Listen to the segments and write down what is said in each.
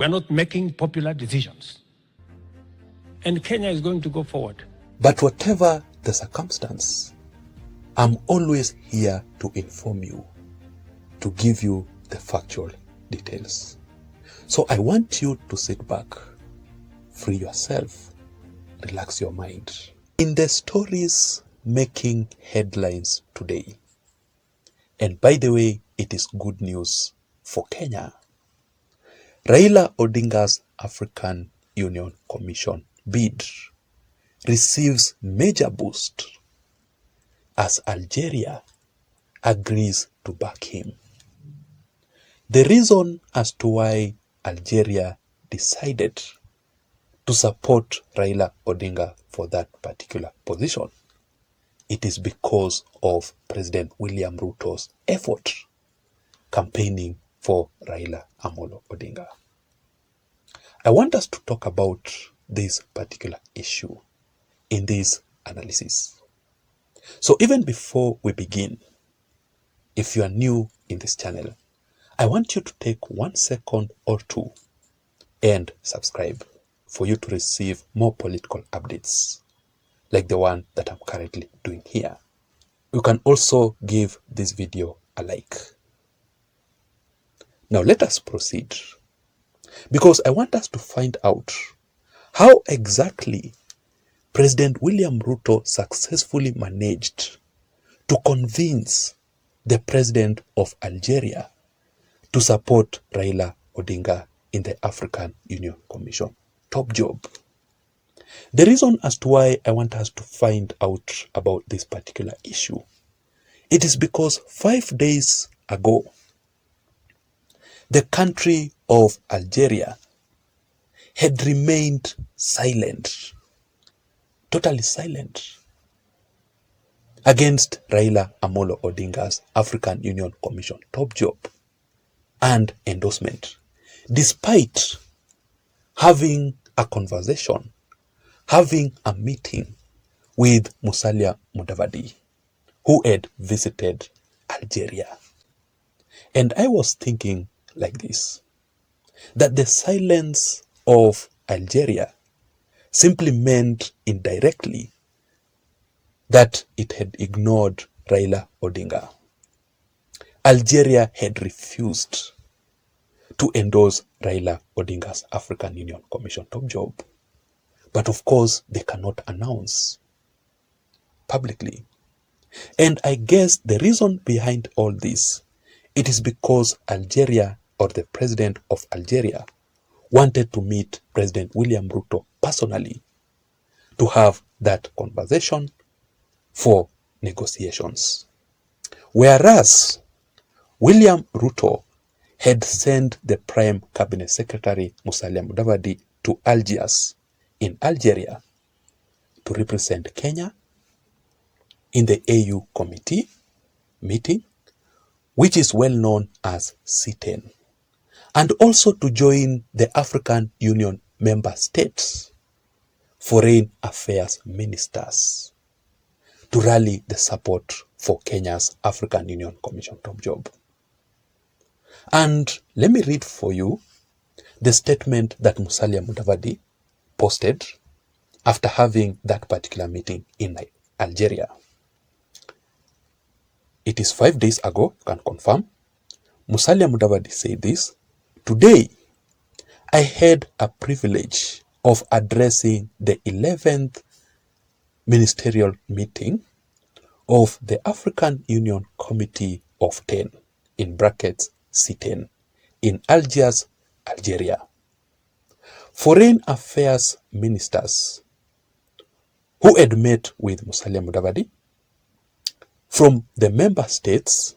We are not making popular decisions. And Kenya is going to go forward. But whatever the circumstance, I'm always here to inform you, to give you the factual details. So I want you to sit back, free yourself, relax your mind. In the stories making headlines today, and by the way, it is good news for Kenya, Raila Odinga's African Union Commission bid receives major boost as Algeria agrees to back him. The reason as to why Algeria decided to support Raila Odinga for that particular position, it is because of President William Ruto's effort campaigning for Raila Amolo Odinga. I want us to talk about this particular issue in this analysis. So even before we begin, if you are new in this channel, I want you to take 1 second or two and subscribe for you to receive more political updates like the one that I'm currently doing here. You can also give this video a like. Now let us proceed, because I want us to find out how exactly President William Ruto successfully managed to convince the president of Algeria to support Raila Odinga in the African Union Commission. Top job. The reason as to why I want us to find out about this particular issue, it is because 5 days ago, the country of Algeria had remained silent, totally silent, against Raila Amolo Odinga's African Union Commission top job and endorsement, despite having a conversation, having a meeting with Mudavadi, who had visited Algeria. And I was thinking like this, that the silence of Algeria simply meant indirectly that it had ignored Raila Odinga. Algeria had refused to endorse Raila Odinga's African Union Commission top job. But of course, they cannot announce publicly. And I guess the reason behind all this, it is because Algeria, or the president of Algeria, wanted to meet President William Ruto personally to have that conversation for negotiations. Whereas William Ruto had sent the Prime Cabinet Secretary Musalia Mudavadi to Algiers in Algeria to represent Kenya in the AU committee meeting, which is well known as C10, and also to join the African Union member states' foreign affairs ministers to rally the support for Kenya's African Union Commission top job. And let me read for you the statement that Musalia Mudavadi posted after having that particular meeting in Algeria. It is 5 days ago, you can confirm. Musalia Mudavadi said this: "Today, I had a privilege of addressing the 11th ministerial meeting of the African Union Committee of 10, in brackets C10, in Algiers, Algeria. Foreign affairs ministers who had met with Musalia Mudavadi from the member states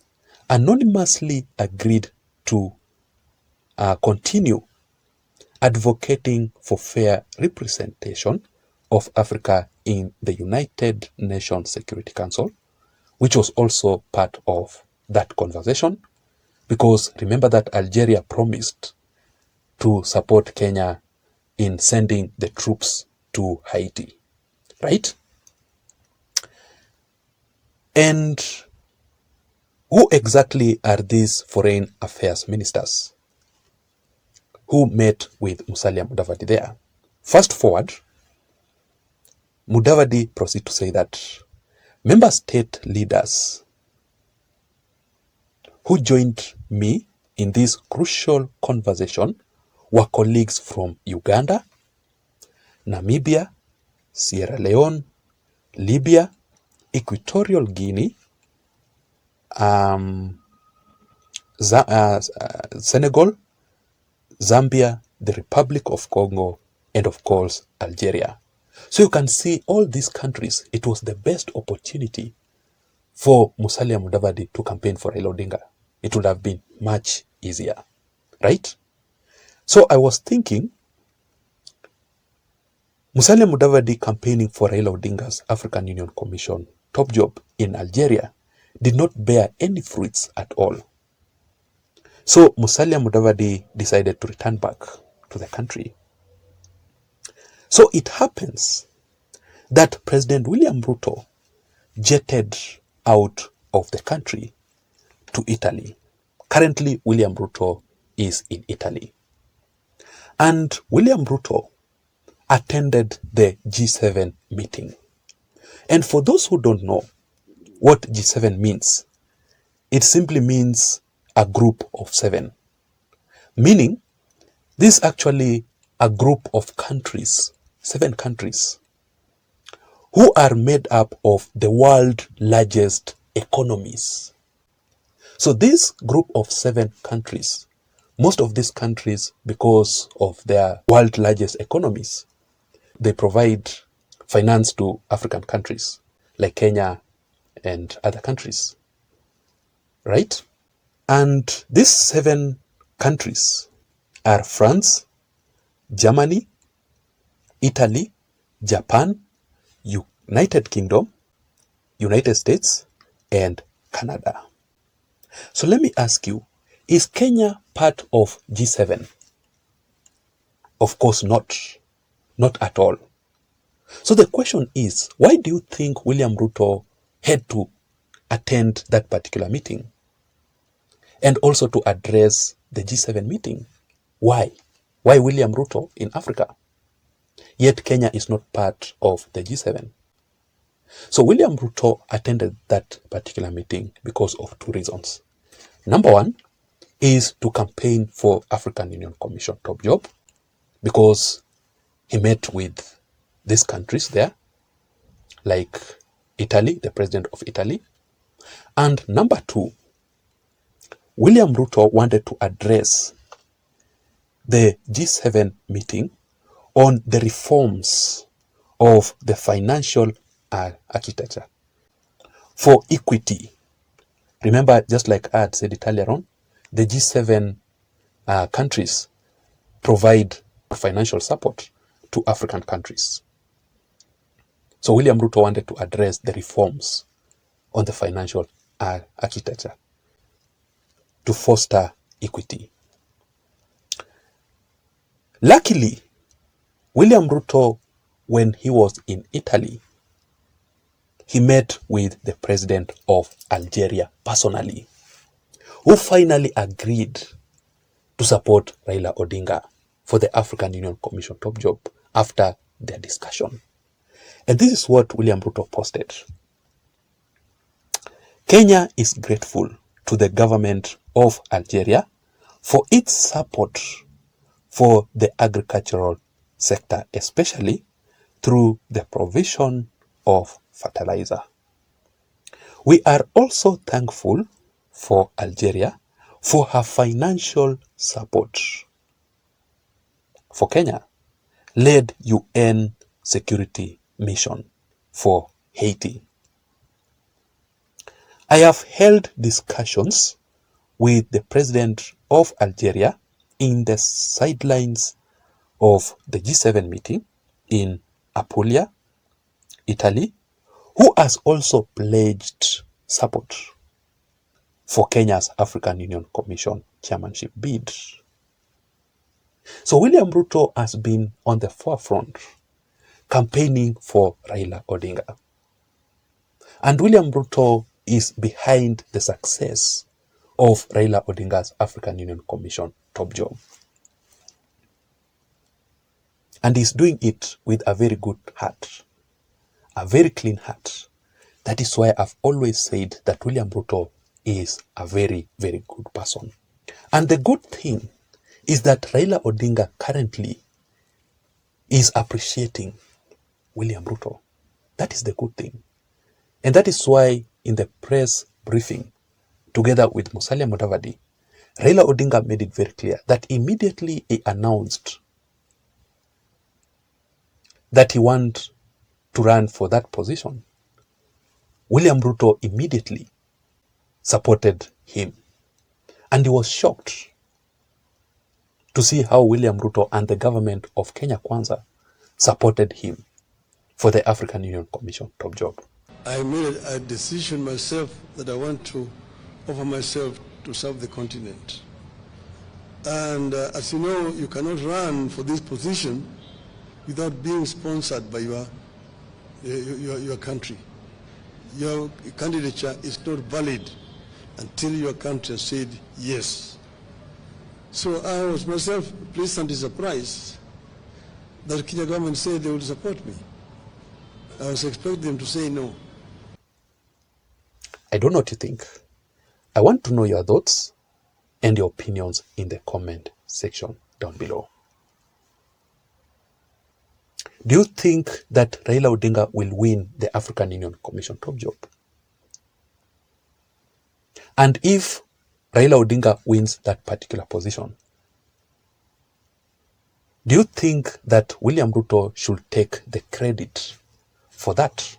anonymously agreed to continue advocating for fair representation of Africa in the United Nations Security Council, which was also part of that conversation, because remember that Algeria promised to support Kenya in sending the troops to Haiti, right? And who exactly are these foreign affairs ministers who met with Musalia Mudavadi there. Fast forward, Mudavadi proceeded to say that member state leaders who joined me in this crucial conversation were colleagues from Uganda, Namibia, Sierra Leone, Libya, Equatorial Guinea, Senegal, Zambia, the Republic of Congo, and of course, Algeria. So you can see all these countries, it was the best opportunity for Musalia Mudavadi to campaign for Raila Odinga. It would have been much easier, right? So I was thinking, Musalia Mudavadi campaigning for Raila Odinga's African Union Commission top job in Algeria did not bear any fruits at all. So Musalia Mudavadi decided to return back to the country. So it happens that President William Ruto jetted out of the country to Italy. Currently, William Ruto is in Italy. And William Ruto attended the G7 meeting. And for those who don't know what G7 means, it simply means a group of 7. Meaning, this is actually a group of countries, 7 countries, who are made up of the world's largest economies. So this group of 7 countries, most of these countries, because of their world's largest economies, they provide finance to African countries like Kenya and other countries, right? And these 7 countries are France, Germany, Italy, Japan, United Kingdom, United States, and Canada. So let me ask you, is Kenya part of G7? Of course not. Not at all. So the question is, why do you think William Ruto had to attend that particular meeting? And also to address the G7 meeting? Why? Why William Ruto in Africa? Yet Kenya is not part of the G7. So William Ruto attended that particular meeting because of 2 reasons. Number 1 is to campaign for African Union Commission top job, because he met with these countries there, like Italy, the president of Italy. And number 2, William Ruto wanted to address the G7 meeting on the reforms of the financial architecture for equity. Remember, just like I had said it earlier on, the G7 countries provide financial support to African countries. So William Ruto wanted to address the reforms on the financial architecture to foster equity. Luckily, William Ruto, when he was in Italy, he met with the president of Algeria personally, who finally agreed to support Raila Odinga for the African Union Commission top job after their discussion. And this is what William Ruto posted. Kenya is grateful to the government of Algeria for its support for the agricultural sector, especially through the provision of fertilizer. We are also thankful for Algeria for her financial support for Kenya led UN security mission for Haiti. I have held discussions with the president of Algeria in the sidelines of the G7 meeting in Apulia, Italy, who has also pledged support for Kenya's African Union Commission chairmanship bid. So William Ruto has been on the forefront campaigning for Raila Odinga. And William Ruto is behind the success of Raila Odinga's African Union Commission top job. And he's doing it with a very good heart, a very clean heart. That is why I've always said that William Ruto is a very, very good person. And the good thing is that Raila Odinga currently is appreciating William Ruto. That is the good thing. And that is why in the press briefing, together with Musalia Mudavadi, Raila Odinga made it very clear that immediately he announced that he wants to run for that position, William Ruto immediately supported him. And he was shocked to see how William Ruto and the government of Kenya Kwanza supported him for the African Union Commission top job. I made a decision myself that I want to offer myself to serve the continent. And as you know, you cannot run for this position without being sponsored by your country. Your candidature is not valid until your country has said yes. So I was myself pleasantly surprised that Kenya government said they would support me. I was expecting them to say no. I don't know what you think. I want to know your thoughts and your opinions in the comment section down below. Do you think that Raila Odinga will win the African Union Commission top job? And if Raila Odinga wins that particular position, do you think that William Ruto should take the credit for that?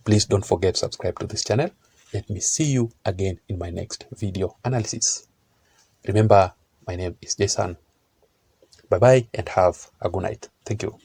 Please don't forget to subscribe to this channel. Let me see you again in my next video analysis. Remember, my name is Jason. Bye-bye and have a good night. Thank you.